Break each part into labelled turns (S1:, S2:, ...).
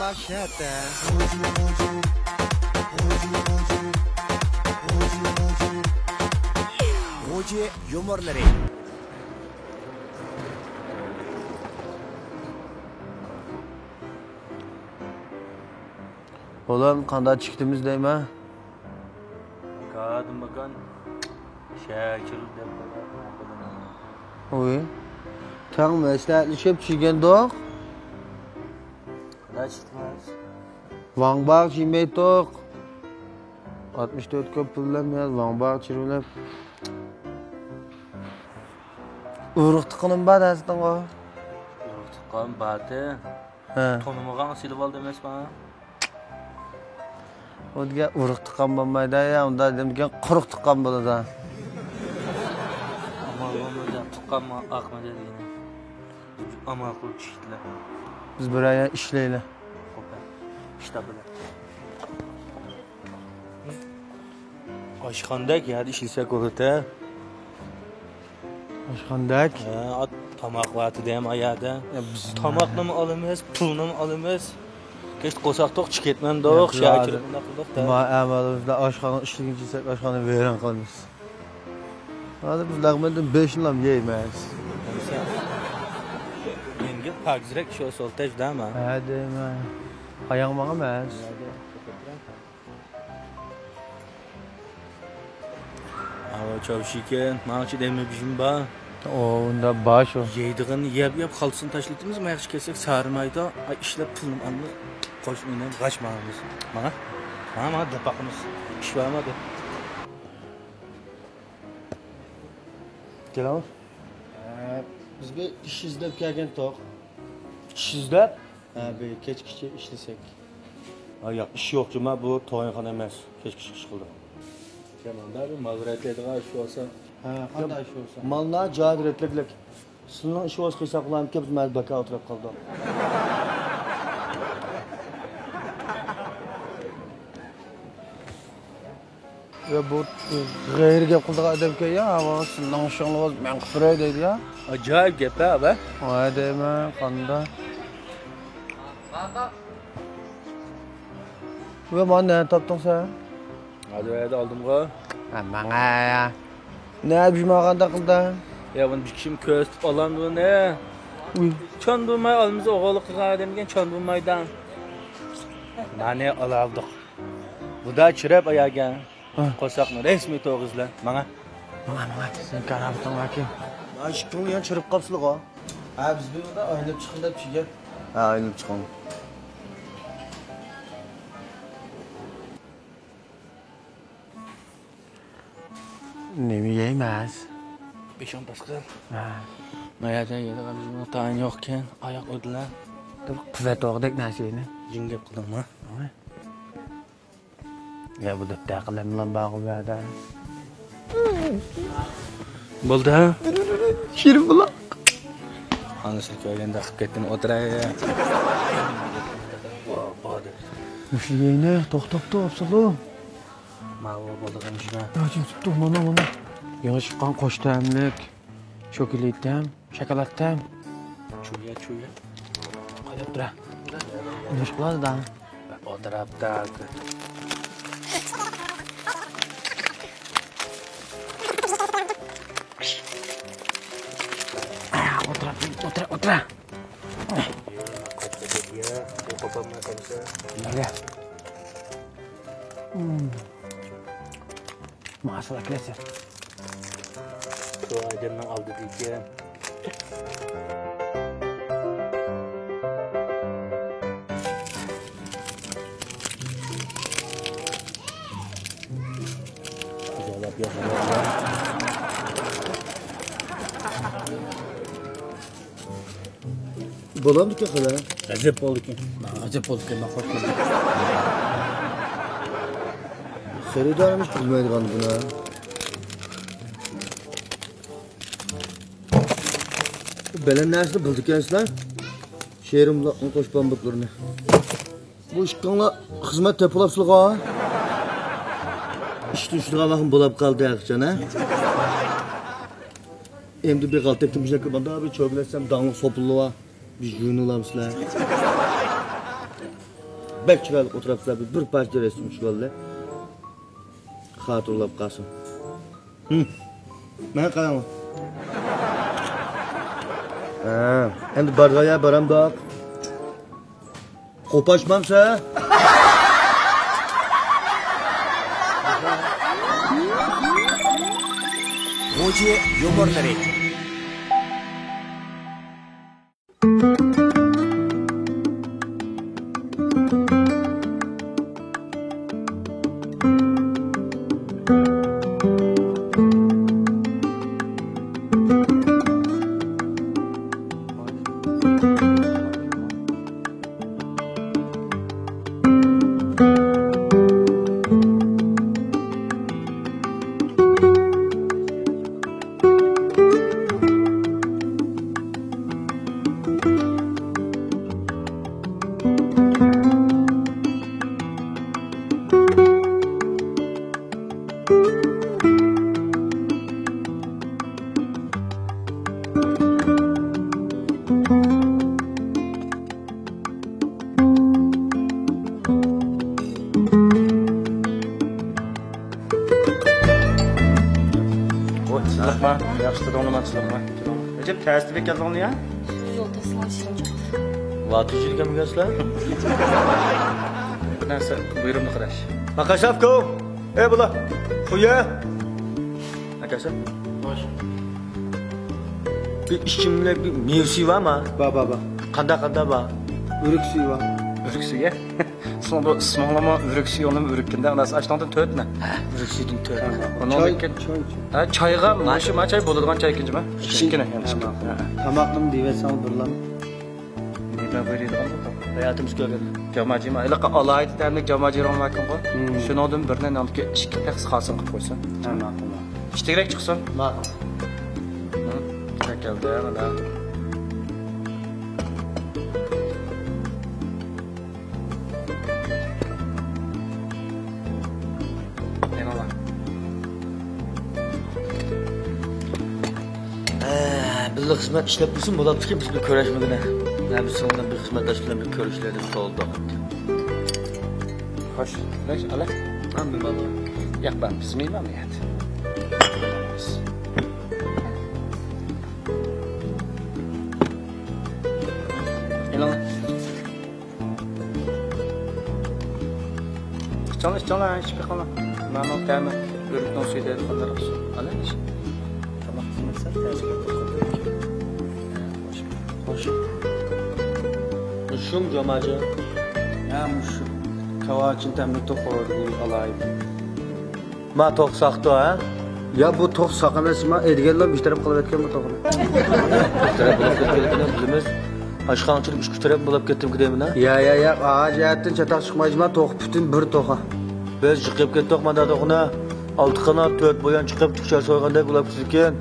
S1: Şəhətdə. Moji yumorları.
S2: Ulan qanday chiqdimiz deymi?
S3: Qaradim bakan. Şəkil deb
S2: Oy. Tang məsləhətlişib çigendoq.
S3: qanday chiqdimiz?
S2: Vangbaq çimeytoq. 64 köp pullamaz, vangbaq çirulab. Uruq tıqının bad asdın o.
S3: Uruq tıqqan batı. Tonumağan silib aldı emas bana.
S2: O'ziga uruq tıqqan bo'lmaydi ya, unda degan quruq tıqqan bo'ladi.
S3: Amalda tıqqanma aqma dediğini. Amal qilib chiqdilar.
S2: Biz biraya ishlaylik.
S3: İşte böyle. Oshxondak yadi ishlasak o'rta.
S2: Oshxondak.
S3: Tomoq vaqtida ham ayada. Tomoqni ham olamiz, pulni ham olamiz. Keç qo'saq to'q chiqetman do'q, shakir bunda qildik-da.
S2: Ma amalimizda oshxona ishlaguncha oshxona vayron qilamiz. Hozir biz lag'matdan 5 lam yeymiz.
S3: Menga pagzrak shu soltajdami?
S2: Ha deyman. Ayağım emas.
S3: Ava çavşiken, mağaçı demi bizim ba.
S2: O unda baş o.
S3: Yeydiğini yeb xalsın taşladığımız mı yaxşı kelsek sarmayda işlep pulum anlı qo'shmaydan qaçmağımız. Mana da baxımız. İş vermedi.
S2: Kelam. Bizga ish izlab kelgan to'q. Ish izlab? Ha, bu kechgacha ishlasak.
S3: Yo'q, ish yo'q, cuma bu to'yxona emas. Kechgacha ish qildim. Kamanda bir mazratlarga ish olsa,
S2: Ha, qanday ish olsa? Mallar joy retliklik. Sizning ish olsa hisoblanib kelib, biz mazbaka o'tirib qoldik. Ve bu g'ayriga qildiq adamga ya, sizning ishingni men qipiray deydi ya.
S3: Acayip gap ha.
S2: Voy deyman, qanday? Ve mana ne topding sen?
S3: Hadi verdi aldım ga.
S2: Bana ya. Ne bişmaganda qilding?
S3: Ya bunu bir kişim köz alandı ne?
S2: Uy.
S3: Çandurmay alımız oğalı qilgan adamga çandurmaydan. Mane alavdik. Bu da chirab ayagan. Qo'saqni resmiy to'g'izlar. Mana.
S2: Sen qarabding aka. Mana shu kun yan chirib qolibsiz o. Ha, biz bu yerda oynab chiqing deb chiga. Ha, oynab chiqing. Nemi yeymiz?
S3: 5-10 pasqal.
S2: Ha.
S3: Mayajan yedi bizim tayin yo'qken oyoq o'dilar.
S2: Quvvat o'g'dek narsani.
S3: Jingab qildingmi?
S2: Ya bu deb taqillar bilan bog'ib berdi.
S3: Bo'ldi.
S2: Shirin buloq.
S3: Anasi ko'yganda qilib ketdim o'tiray.
S2: Mushligingni to'xtab sulu.
S3: Ma'lum bo'lgan ishmi?
S2: Yo'q, tutdim mana. Yangi chiqqan qo'shtamlik, shokoladdan, shokoladdan.
S3: Chuya.
S2: Qo'yib tura. Nima qiladi?
S3: O'tiribdi.
S2: Otra. Masalah klasik.
S3: Şu adamın aldı diyeceğim. Güzel yapıyor.
S2: Bolam ki kadar.
S3: Acep oldu ki.
S2: Acep oldu ki bak hoş geldin. Seridarmış bilmeydi kanı buna. Belen nersini bulduk gençler. Şehrimde koş pambıklarını. Bu işkanla hizmet tepulapsılık ha. İşte üstüne bakın bulap kaldı yakışana. Endi bir kaltek tümüzle kıbanda abi çögületsem dağınlık sopulluğa. Biz yuyunulam sizler. bek chiroyli o'tiribsizlar, bir parcha resim tushganlar. Xotirlab qolsin. Mana qarang. Endi barg'aya baramda. Qo'pashmamsa?
S1: Mo'jiza yumorlari.
S3: Yaxshi donlamasizlarmi? Recep tezdi bekallarni ya?
S4: Yo'lda silashircha.
S2: Vatijilga migasizlar?
S3: Bir narsa buyurumni qarash.
S2: Makashavko. Bular. Qo'ya.
S3: Akasi.
S2: Xo'sh. Bir ishimlar bir mevsi bormi? Baba. Qanday bor? O'riksi bor.
S3: O'riksiga. Sonda ismonlama o'riksi yo'lim o'rikkinda anasi ashtondan 4 mi?
S2: O'riksidan 4.
S3: Choy. Ha, choyga mana choy bo'ladigan choy ikinchimi? Kichkina yanlishmi?
S2: Tamoqnim deyversan birlam.
S3: Nima bo'ladigan bu?
S2: Hayotimiz ko'rgan.
S3: Jamajima, ilaqa alaydi damlik jamajiron vakin qo'y. Shuningdan birni nonga 2 tax hosil qilib qo'ysin.
S2: Ma'qul.
S3: Ishtirak chiqsin.
S2: Ma'qul.
S3: Chakalda mana.
S2: Bizga xizmat ishlab tursin, bo'libdiki biz bir ko'rishmagina. Biz sondan bir xizmatdosh bilan bir ko'rishlardan soldi.
S3: Xo'sh, lesh ala.
S2: Hamma balo.
S3: Yo'q, ben bizmiyman niyat. Elan. Çalış, hiçbir kalma. Ben o temi ürkten suyda kadar olsun. Ala iş. Tamam, sen ters
S2: Mushum jamaca.
S3: Ya mushum. Kavacın temli toqordu alaydı.
S2: Ma toq saqto ha? Ya bu toq saqamasma edganlar bir taraf qilib etgan bu to'g'ri. Bir taraf bo'lib ketgan bilamiz. Ashxonchilik 3 taraf bo'lib ketdim deyman ha? Ya. Ajatdan chataq chiqmayjima to'q butun bir to'qa. Biz chiqib ketdik mana to'qni. 6 qanot 4 bo'yon chiqib tukcha so'ygandek bo'lib ketgan.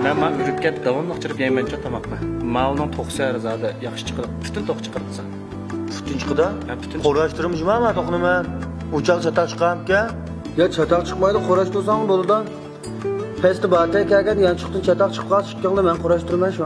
S3: Ben ürükке davamlı çırp yaymanca tamakma. Malının toqsar zada yaxshi chiqadi. Bütün toq chiqarsa.
S2: Bütün chiqdi?
S3: Bütün.
S2: Qo'rashtirmishman men to'qni men. O'chaq chataq chiqamka? Ya chataq chiqmaydi, qo'rashtirsang bo'ladi. Festivalda kelgan yanchiqdan chataq chiqqan chiqqanda men qo'rashtirman shu.